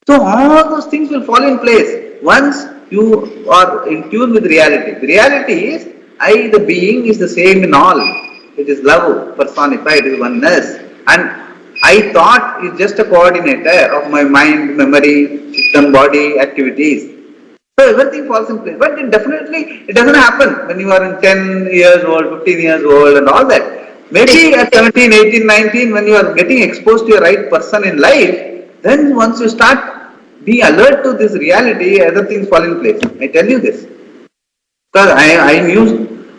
So all those things will fall in place once you are in tune with reality. The reality is, I, the being, is the same in all. It is love personified, it is oneness. And I thought is just a coordinator of my mind, memory, system, body, activities. So everything falls in place. But it doesn't happen when you are in 10 years old, 15 years old and all that. Maybe at 17, 18, 19, when you are getting exposed to a right person in life, then once you start be alert to this reality, other things fall in place. I tell you this. Because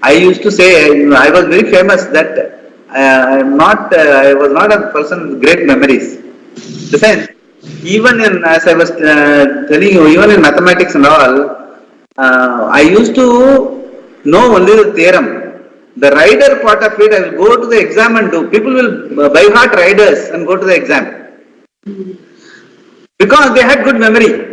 I used to say, I was very famous that I was not a person with great memories. The sense, even in, as I was telling you, even in mathematics and all, I used to know only the theorem. The rider part of it, I will go to the exam and do. People will by heart riders and go to the exam. Because they had good memory.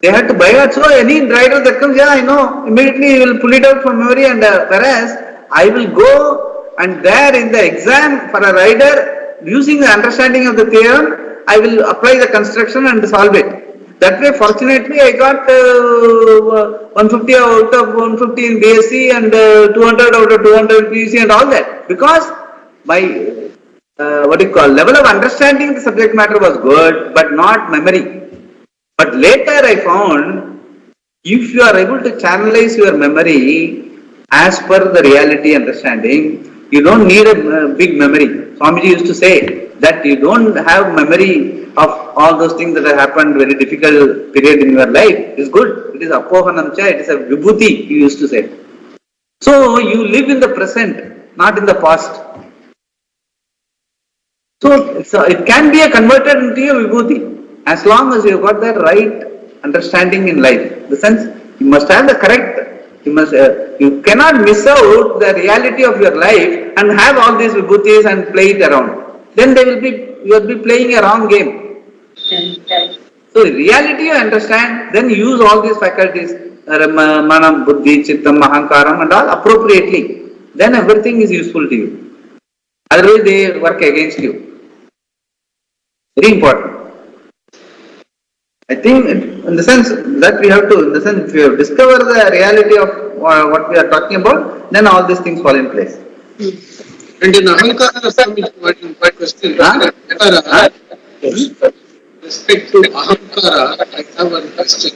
They had to buy it. So any rider that comes, I know, immediately he will pull it out from memory. And whereas I will go and there in the exam for a rider, using the understanding of the theorem, I will apply the construction and solve it. That way, fortunately, I got 150 out of 150 in BSc and 200 out of 200 in PUC and all that. Because my level of understanding the subject matter was good, but not memory. But later I found, if you are able to channelize your memory as per the reality understanding, you don't need a big memory. Swamiji used to say that you don't have memory of all those things that have happened, very difficult period in your life. It is good. It is apohanamcha, it is a vibhuti, he used to say. So you live in the present, not in the past. So it can be converted into a vibhuti as long as you have got the right understanding in life. The sense you must have the correct. You cannot miss out the reality of your life and have all these vibhutis and play it around. Then you will be playing a wrong game. So the reality you understand, then use all these faculties, manam, buddhi, chittam, ahankaram and all appropriately. Then everything is useful to you. Otherwise they work against you. Very important. I think in the sense that we have to, in the sense if you discover the reality of what we are talking about, then all these things fall in place. And in Ahankara, one question. Respect to Ahankara, I have one question.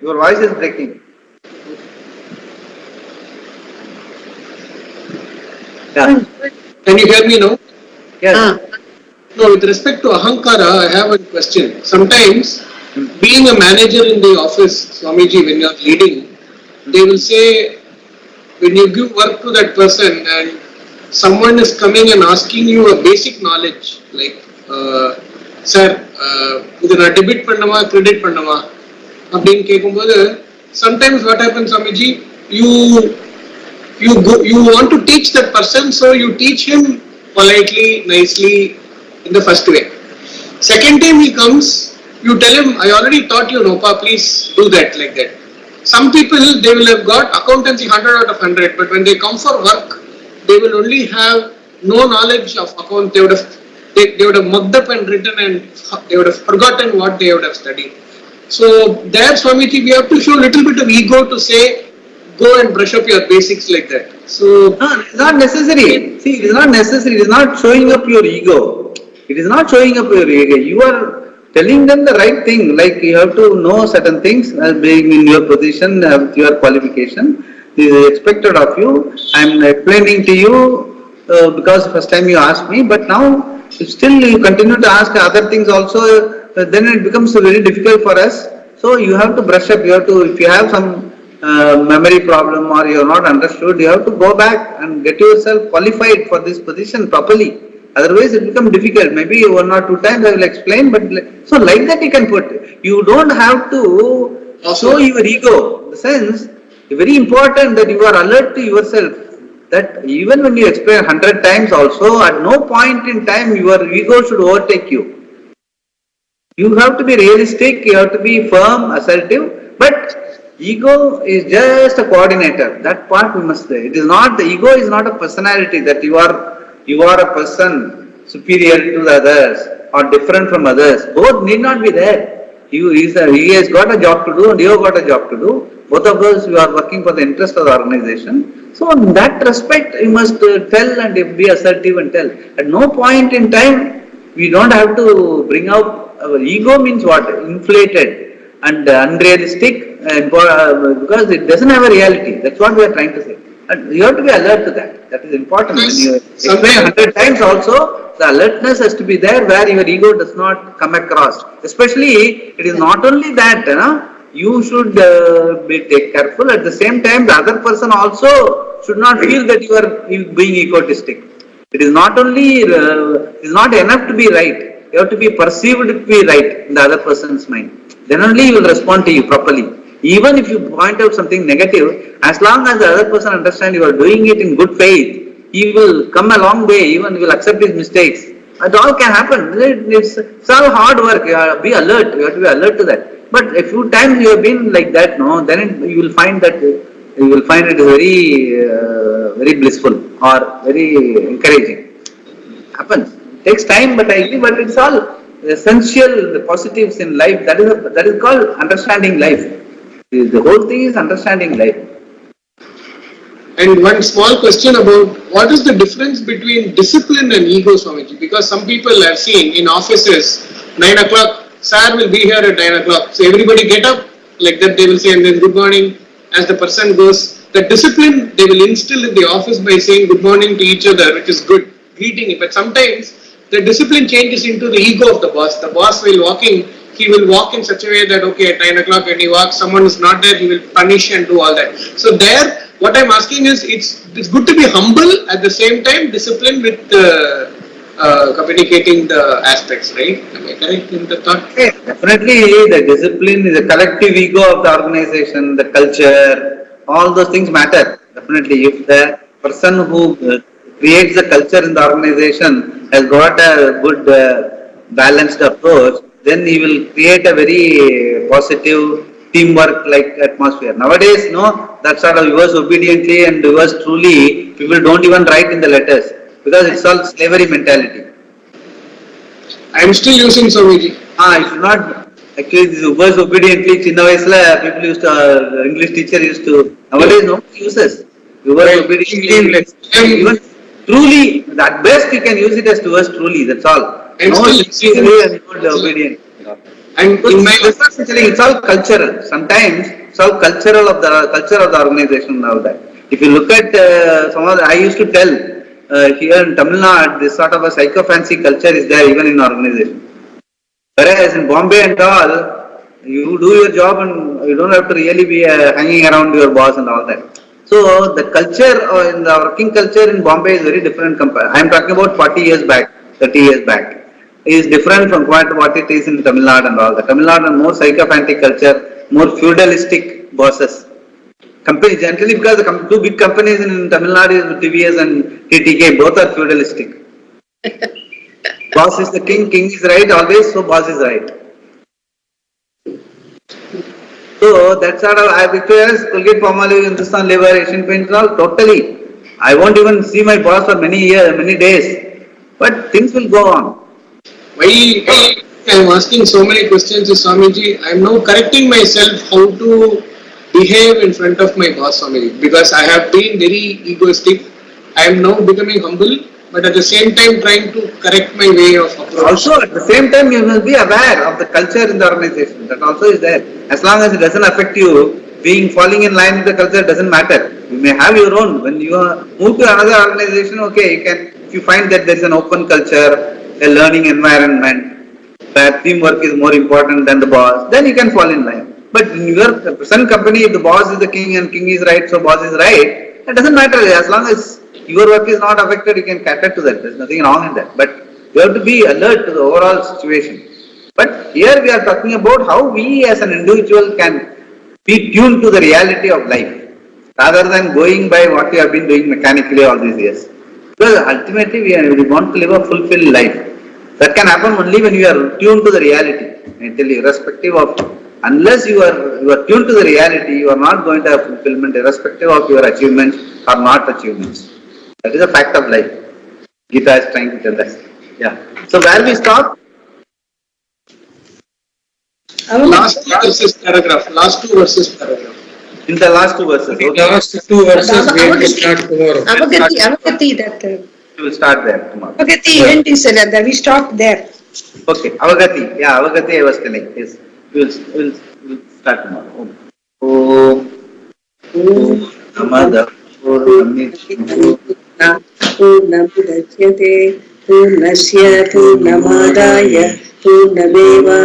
Your voice is breaking. Yeah. Can you hear me now? Yes. No, with respect to Ahankara, I have a question. Sometimes, being a manager in the office, Swamiji, when you are leading, they will say, when you give work to that person and someone is coming and asking you a basic knowledge, like, sir, idu na debit pannama, credit pannama, அப்படின்னு கேட்கும்போது, sometimes what happens, Swamiji, you want to teach that person, so you teach him politely, nicely, in the first way. Second time he comes, you tell him, I already taught you, Nopa, please do that, like that. Some people, they will have got accountancy 100 out of 100, but when they come for work, they will only have no knowledge of account. They would have mugged up and written and they would have forgotten what they would have studied. So there, Swamiji, we have to show a little bit of ego to say, go and brush up your basics like that. So no, it is not necessary. See, it is not necessary. It is not showing up your ego. It is not showing up your ego. You are telling them the right thing. Like you have to know certain things as being in your position, your qualification. This is expected of you. I am explaining to you because first time you asked me, but now if still you continue to ask other things also, then it becomes very difficult for us. So you have to brush up. You have to, if you have some memory problem or you are not understood, you have to go back and get yourself qualified for this position properly. Otherwise it becomes difficult. Maybe 1 or 2 times I will explain, but so like that you can put. You don't have to show your ego. The sense, very important that you are alert to yourself. That even when you explain 100 times also, at no point in time your ego should overtake you. You have to be realistic, you have to be firm, assertive, but ego is just a coordinator. That part we must say. It is not, the ego is not a personality that you are a person superior to the others or different from others. Both need not be there. He has got a job to do and you have got a job to do. Both of us, we are working for the interest of the organization. So in that respect, you must tell and be assertive and tell. At no point in time, we don't have to bring out our ego means what? Inflated and unrealistic because it doesn't have a reality. That's what we are trying to say. And you have to be alert to that. That is important. When you explain 100 times also, the alertness has to be there where your ego does not come across. Especially, it is not only that, you should take careful. At the same time, the other person also should not feel that you are being egotistic. It is not only, it is not enough to be right. You have to be perceived to be right in the other person's mind. Then only he will respond to you properly. Even if you point out something negative, as long as the other person understands you are doing it in good faith, he will come a long way, even he will accept his mistakes. It all can happen. It's all hard work. You have to be alert. You have to be alert to that. But a few times you have been like that, then you will find that it is very blissful or very encouraging. Happens. It takes time, but it's all essential. The positives in life. That is called understanding life. The whole thing is understanding life. And one small question about what is the difference between discipline and ego, Swamiji? Because some people I've seen in offices, 9 o'clock, sir will be here at 9 o'clock. So everybody get up, like that they will say, and then good morning. As the person goes, the discipline they will instill in the office by saying good morning to each other, which is good, greeting. But sometimes the discipline changes into the ego of the boss. The boss while walking, he will walk in such a way that, okay, at 9 o'clock when he walks, someone is not there, he will punish and do all that. So there, what I'm asking is, it's good to be humble, at the same time disciplined with communicating the aspects, right? Am I correct in the thought? Yeah, definitely the discipline is a collective ego of the organization, the culture, all those things matter. Definitely, if the person who creates the culture in the organization has got a good balanced approach, then he will create a very positive teamwork like atmosphere. Nowadays, no, that sort of yours obediently and yours truly, people don't even write in the letters because it's all slavery mentality. I am still using Swamiji. It's not actually this yours obediently. Chinna vayasla people used to English teacher used to. Nowadays, nobody uses yours obediently. Even truly, at best you can use it as yours truly. That's all. I'm No, still and not obedient. And in my It's all cultural. Sometimes it's all cultural of the culture of the organization now that. If you look at some of the, I used to tell here in Tamil Nadu, this sort of a psycho-fancy culture is there even in organization. Whereas in Bombay and all, you do your job and you don't have to really be hanging around your boss and all that. So the culture in the working culture in Bombay is very different. I am talking about 40 years back, 30 years back. Is different from what it is in Tamil Nadu and all. The Tamil Nadu and more sycophantic culture, more feudalistic bosses. Company generally because the two big companies in Tamil Nadu is TVS and TTK, both are feudalistic. Boss is the king is right always, so boss is right. So that's sort of because Colgate Palmolive, Hindustan Lever, Asian Paints, all totally. I won't even see my boss for many years, many days, but things will go on. Why I am asking so many questions to Swamiji, I am now correcting myself how to behave in front of my boss, Swamiji, because I have been very egoistic. I am now becoming humble, but at the same time trying to correct my way of approach. Also, at the same time, you must be aware of the culture in the organization. That also is there. As long as it doesn't affect you, falling in line with the culture doesn't matter. You may have your own. When you move to another organization, okay, if you find that there is an open culture, a learning environment, where teamwork is more important than the boss, then you can fall in line. But in your present company, if the boss is the king and king is right, so boss is right, that doesn't matter. As long as your work is not affected, you can cater to that. There's nothing wrong in that. But you have to be alert to the overall situation. But here we are talking about how we as an individual can be tuned to the reality of life, rather than going by what we have been doing mechanically all these years. Because ultimately we want to live a fulfilled life. That can happen only when you are tuned to the reality. I tell you, irrespective of, unless you are tuned to the reality, you are not going to have fulfillment, irrespective of your achievements or not achievements. That is a fact of life. Gita is trying to tell us. Yeah. So where we stop? Last two verses paragraph. In the last two verses. The Okay. last two verses we will start tomorrow. Avagati, that. We will start there tomorrow. Avagati end is that we stopped there. Okay. Avagati. Yeah, Avagati I was telling. Yes. We'll start tomorrow. Om Namada Purnamudachyate Purnasya Purnamadaya Purnameva